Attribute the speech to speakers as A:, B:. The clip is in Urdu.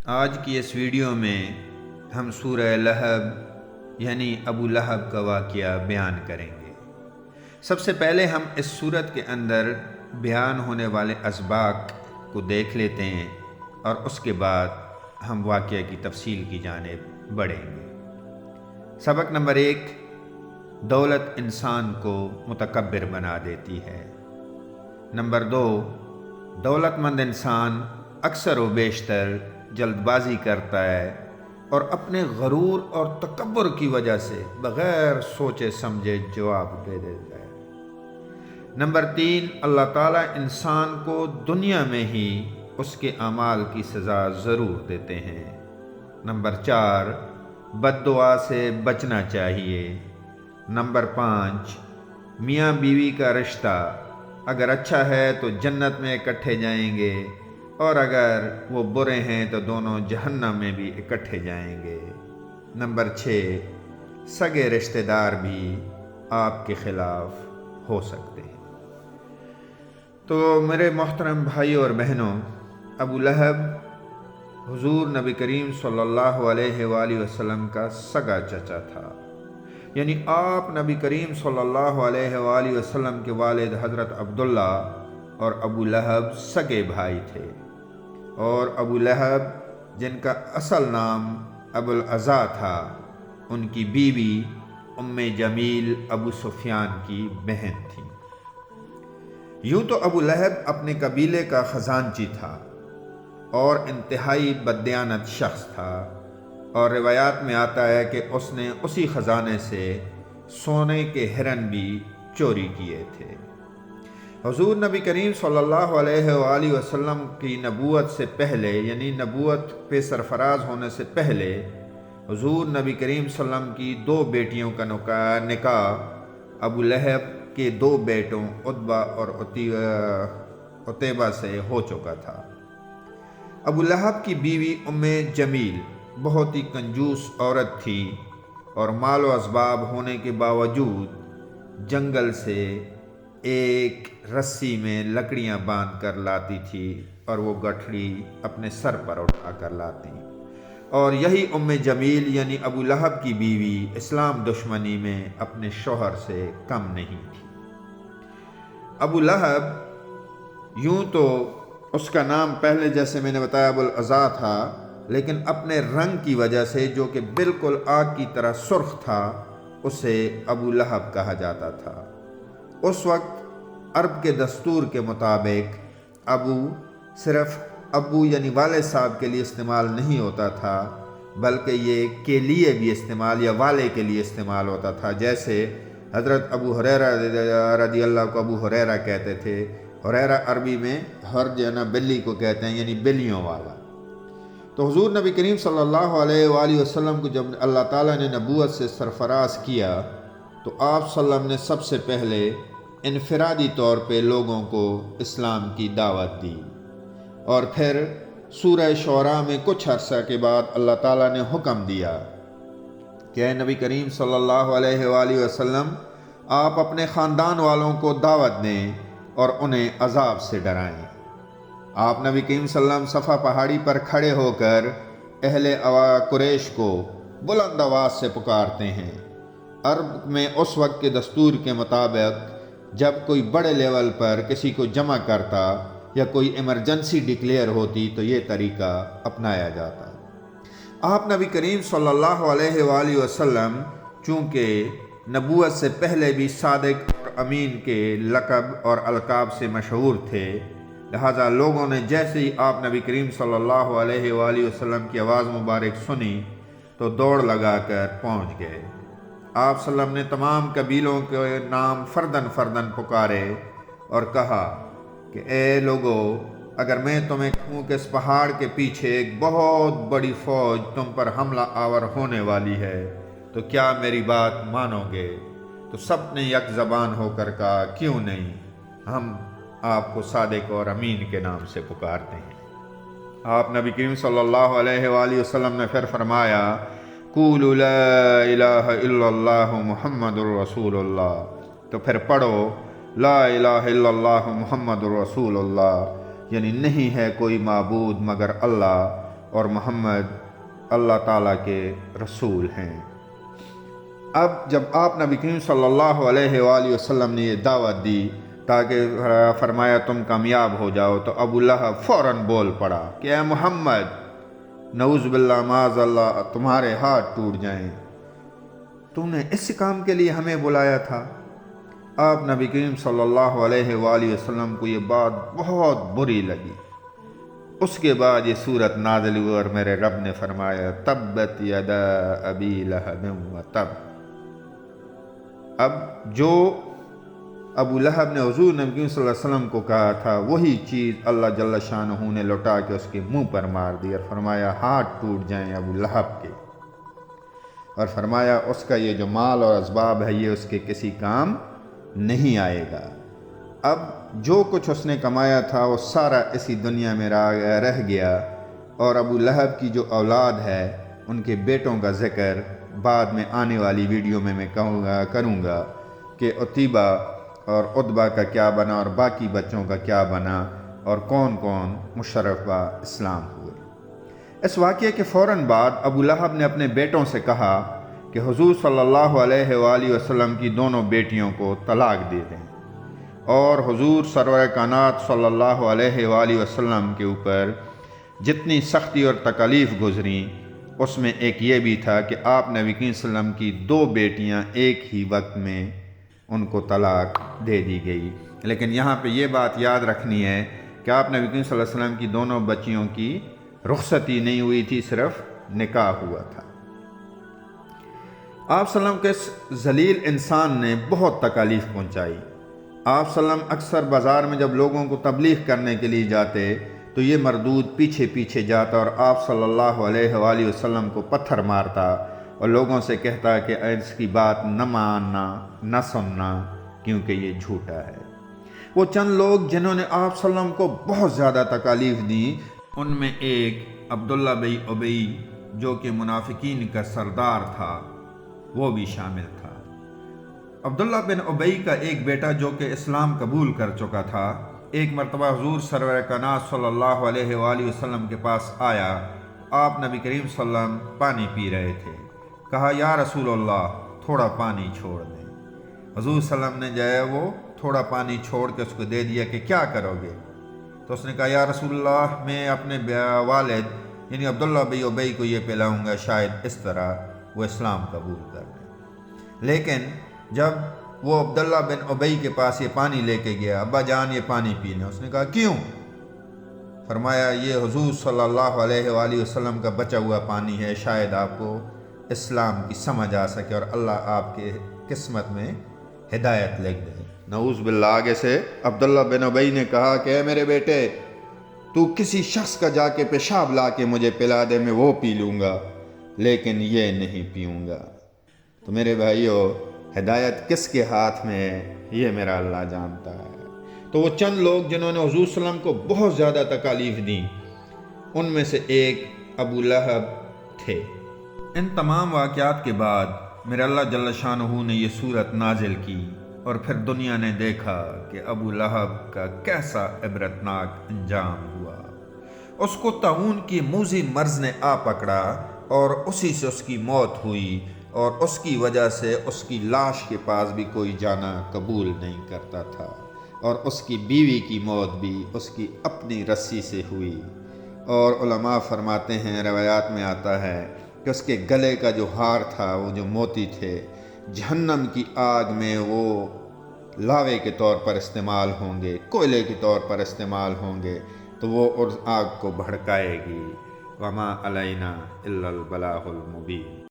A: آج کی اس ویڈیو میں ہم سورہ لہب یعنی ابو لہب کا واقعہ بیان کریں گے۔ سب سے پہلے ہم اس سورت کے اندر بیان ہونے والے اسباق کو دیکھ لیتے ہیں اور اس کے بعد ہم واقعہ کی تفصیل کی جانب بڑھیں گے۔ سبق نمبر 1، دولت انسان کو متکبر بنا دیتی ہے۔ نمبر 2، دولت مند انسان اکثر و بیشتر جلد بازی کرتا ہے اور اپنے غرور اور تکبر کی وجہ سے بغیر سوچے سمجھے جواب دے دیتا ہے۔ نمبر 3، اللہ تعالیٰ انسان کو دنیا میں ہی اس کے اعمال کی سزا ضرور دیتے ہیں۔ نمبر 4، بد دعا سے بچنا چاہیے۔ نمبر 5، میاں بیوی کا رشتہ اگر اچھا ہے تو جنت میں اکٹھے جائیں گے اور اگر وہ برے ہیں تو دونوں جہنم میں بھی اکٹھے جائیں گے۔ نمبر 6، سگے رشتہ دار بھی آپ کے خلاف ہو سکتے ہیں۔ تو میرے محترم بھائیوں اور بہنوں، ابو لہب حضور نبی کریم صلی اللہ علیہ وآلہ وسلم کا سگا چچا تھا، یعنی آپ نبی کریم صلی اللہ علیہ وآلہ وسلم کے والد حضرت عبداللہ اور ابو لہب سگے بھائی تھے۔ اور ابو لہب جن کا اصل نام ابو العزا تھا، ان کی بیوی ام جمیل ابو سفیان کی بہن تھی۔ یوں تو ابو لہب اپنے قبیلے کا خزانچی تھا اور انتہائی بددیانت شخص تھا، اور روایات میں آتا ہے کہ اس نے اسی خزانے سے سونے کے ہرن بھی چوری کیے تھے۔ حضور نبی کریم صلی اللہ علیہ وآلہ وسلم کی نبوت سے پہلے، یعنی نبوت پہ سرفراز ہونے سے پہلے، حضور نبی کریم صلی اللہ علیہ وسلم کی 2 بیٹیوں کا نکاح ابو لہب کے 2 بیٹوں عتبہ اور عتیبہ سے ہو چکا تھا۔ ابو لہب کی بیوی ام جمیل بہت ہی کنجوس عورت تھی اور مال و اسباب ہونے کے باوجود جنگل سے ایک رسی میں لکڑیاں باندھ کر لاتی تھی اور وہ گٹھڑی اپنے سر پر اٹھا کر لاتی، اور یہی ام جمیل یعنی ابو لہب کی بیوی اسلام دشمنی میں اپنے شوہر سے کم نہیں تھی۔ ابو لہب یوں تو اس کا نام پہلے جیسے میں نے بتایا ابو العزا تھا، لیکن اپنے رنگ کی وجہ سے جو کہ بالکل آگ کی طرح سرخ تھا، اسے ابو لہب کہا جاتا تھا۔ اس وقت عرب کے دستور کے مطابق ابو صرف ابو یعنی والد صاحب کے لیے استعمال نہیں ہوتا تھا، بلکہ یہ کے لیے بھی استعمال یا والے کے لیے استعمال ہوتا تھا۔ جیسے حضرت ابو ہریرہ رضی اللہ کو ابو ہریرہ کہتے تھے۔ ہریرہ عربی میں ہر جو ہے نا بلی کو کہتے ہیں، یعنی بلیوں والا۔ تو حضور نبی کریم صلی اللہ علیہ وآلہ وسلم کو جب اللہ تعالیٰ نے نبوت سے سرفراز کیا تو آپ صلی اللہ علیہ وسلم نے سب سے پہلے انفرادی طور پہ لوگوں کو اسلام کی دعوت دی، اور پھر سورہ شعراء میں کچھ عرصہ کے بعد اللہ تعالیٰ نے حکم دیا کہ اے نبی کریم صلی اللہ علیہ وآلہ وسلم، آپ اپنے خاندان والوں کو دعوت دیں اور انہیں عذاب سے ڈرائیں۔ آپ نبی کریم صلی اللہ علیہ وسلم صفا پہاڑی پر کھڑے ہو کر اہل قریش کو بلند آواز سے پکارتے ہیں۔ عرب میں اس وقت کے دستور کے مطابق جب کوئی بڑے لیول پر کسی کو جمع کرتا یا کوئی ایمرجنسی ڈکلیئر ہوتی تو یہ طریقہ اپنایا جاتا۔ آپ نبی کریم صلی اللہ علیہ وآلہ وسلم چونکہ نبوت سے پہلے بھی صادق اور امین کے لقب اور القاب سے مشہور تھے، لہٰذا لوگوں نے جیسے ہی آپ نبی کریم صلی اللہ علیہ وآلہ وسلم کی آواز مبارک سنی تو دوڑ لگا کر پہنچ گئے۔ آپ صلی اللہ علیہ وسلم نے تمام قبیلوں کے نام فردن فردن پکارے اور کہا کہ اے لوگو، اگر میں تمہیں کہوں کہ اس پہاڑ کے پیچھے ایک بہت بڑی فوج تم پر حملہ آور ہونے والی ہے تو کیا میری بات مانو گے؟ تو سب نے یک زبان ہو کر کہا کیوں نہیں، ہم آپ کو صادق اور امین کے نام سے پکارتے ہیں۔ آپ نبی کریم صلی اللہ علیہ وآلہ وسلم نے پھر فرمایا قولوا لا الہ الا اللہ محمد الرسول اللہ، تو پھر پڑھو لا الہ الا اللہ محمد الرسول اللہ، یعنی نہیں ہے کوئی معبود مگر اللہ اور محمد اللہ تعالیٰ کے رسول ہیں۔ اب جب آپ نبی کریم صلی اللہ علیہ وآلہ وسلم نے یہ دعوت دی تاکہ فرمایا تم کامیاب ہو جاؤ، تو ابو لہب فوراً بول پڑا کہ اے محمد، نعوذ باللہ معاذ اللہ، تمہارے ہاتھ ٹوٹ جائیں، تم نے اس کام کے لیے ہمیں بلایا تھا۔ آپ نبی کریم صلی اللہ علیہ وآلہ وسلم کو یہ بات بہت بری لگی۔ اس کے بعد یہ صورت نازل ہوئی اور میرے رب نے فرمایا تبت یدا ابی لہب وتب۔ اب جو ابو لہب نے حضور نبی کریم صلی اللہ علیہ وسلم کو کہا تھا، وہی چیز اللہ جل شانہ نے لوٹا کے اس کے منہ پر مار دی اور فرمایا ہاتھ ٹوٹ جائیں ابو لہب کے، اور فرمایا اس کا یہ جو مال اور اسباب ہے یہ اس کے کسی کام نہیں آئے گا۔ اب جو کچھ اس نے کمایا تھا وہ سارا اسی دنیا میں رہ گیا، اور ابو لہب کی جو اولاد ہے ان کے بیٹوں کا ذکر بعد میں آنے والی ویڈیو میں کروں گا کہ عتیبہ اور عتبہ کا کیا بنا اور باقی بچوں کا کیا بنا اور کون کون مشرفہ اسلام ہوئے۔ اس واقعے کے فوراً بعد ابو لہب نے اپنے بیٹوں سے کہا کہ حضور صلی اللہ علیہ وآلہ وسلم کی دونوں بیٹیوں کو طلاق دے دیں، اور حضور سرور کائنات صلی اللہ علیہ وآلہ وسلم کے اوپر جتنی سختی اور تکالیف گزریں اس میں ایک یہ بھی تھا کہ آپ نبی کریم صلی اللہ علیہ وسلم کی 2 بیٹیاں ایک ہی وقت میں ان کو طلاق دے دی گئی۔ لیکن یہاں پہ یہ بات یاد رکھنی ہے کہ آپ نبی کریم صلی اللہ علیہ وسلم کی دونوں بچیوں کی رخصتی نہیں ہوئی تھی، صرف نکاح ہوا تھا۔ آپ صلی اللہ علیہ وسلم کے اس ذلیل انسان نے بہت تکالیف پہنچائی۔ آپ صلی اللہ علیہ وسلم اکثر بازار میں جب لوگوں کو تبلیغ کرنے کے لیے جاتے تو یہ مردود پیچھے پیچھے جاتا اور آپ صلی اللہ علیہ وآلہ وسلم کو پتھر مارتا اور لوگوں سے کہتا کہ اس کی بات نہ ماننا نہ سننا کیونکہ یہ جھوٹا ہے۔ وہ چند لوگ جنہوں نے آپ صلی اللہ علیہ وسلم کو بہت زیادہ تکالیف دیں، ان میں ایک عبداللہ بن ابی جو کہ منافقین کا سردار تھا وہ بھی شامل تھا۔ عبداللہ بن ابی کا ایک بیٹا جو کہ اسلام قبول کر چکا تھا، ایک مرتبہ حضور سرور کائنات صلی اللہ علیہ وآلہ وسلم کے پاس آیا۔ آپ نبی کریم صلی اللہ علیہ وسلم پانی پی رہے تھے، کہا یا رسول اللہ تھوڑا پانی چھوڑ دیں۔ حضور صلی اللہ علیہ وسلم نے جو ہے وہ تھوڑا پانی چھوڑ کے اس کو دے دیا کہ کیا کرو گے؟ تو اس نے کہا یا رسول اللہ میں اپنے والد یعنی عبداللہ بن ابی کو یہ پلاؤں گا، شاید اس طرح وہ اسلام قبول کر لیں۔ لیکن جب وہ عبداللہ بن ابی کے پاس یہ پانی لے کے گیا، ابا جان یہ پانی پینا، اس نے کہا کیوں؟ فرمایا یہ حضور صلی اللہ علیہ وآلہ وسلم کا بچا ہوا پانی ہے، شاید آپ کو اسلام کی سمجھ آ سکے اور اللہ آپ کے قسمت میں ہدایت لکھ دے۔ نعوذ باللہ۔ آگے سے عبداللہ بن ابی نے کہا کہ اے میرے بیٹے، تو کسی شخص کا جا کے پیشاب لا کے مجھے پلا دے، میں وہ پی لوں گا لیکن یہ نہیں پیوں گا۔ تو میرے بھائیو، ہدایت کس کے ہاتھ میں ہے یہ میرا اللہ جانتا ہے۔ تو وہ چند لوگ جنہوں نے حضور صلی اللہ علیہ وسلم کو بہت زیادہ تکالیف دیں، ان میں سے ایک ابو لہب تھے۔ ان تمام واقعات کے بعد میرے اللہ جل شانہ نے یہ صورت نازل کی، اور پھر دنیا نے دیکھا کہ ابو لہب کا کیسا عبرتناک انجام ہوا۔ اس کو طاعون کی موذی مرض نے آ پکڑا اور اسی سے اس کی موت ہوئی، اور اس کی وجہ سے اس کی لاش کے پاس بھی کوئی جانا قبول نہیں کرتا تھا، اور اس کی بیوی کی موت بھی اس کی اپنی رسی سے ہوئی۔ اور علماء فرماتے ہیں، روایات میں آتا ہے کہ اس کے گلے کا جو ہار تھا، وہ جو موتی تھے، جہنم کی آگ میں وہ لاوے کے طور پر استعمال ہوں گے، کوئلے کے طور پر استعمال ہوں گے، تو وہ اس آگ کو بھڑکائے گی۔ وما علینا الا البلاغ المبین۔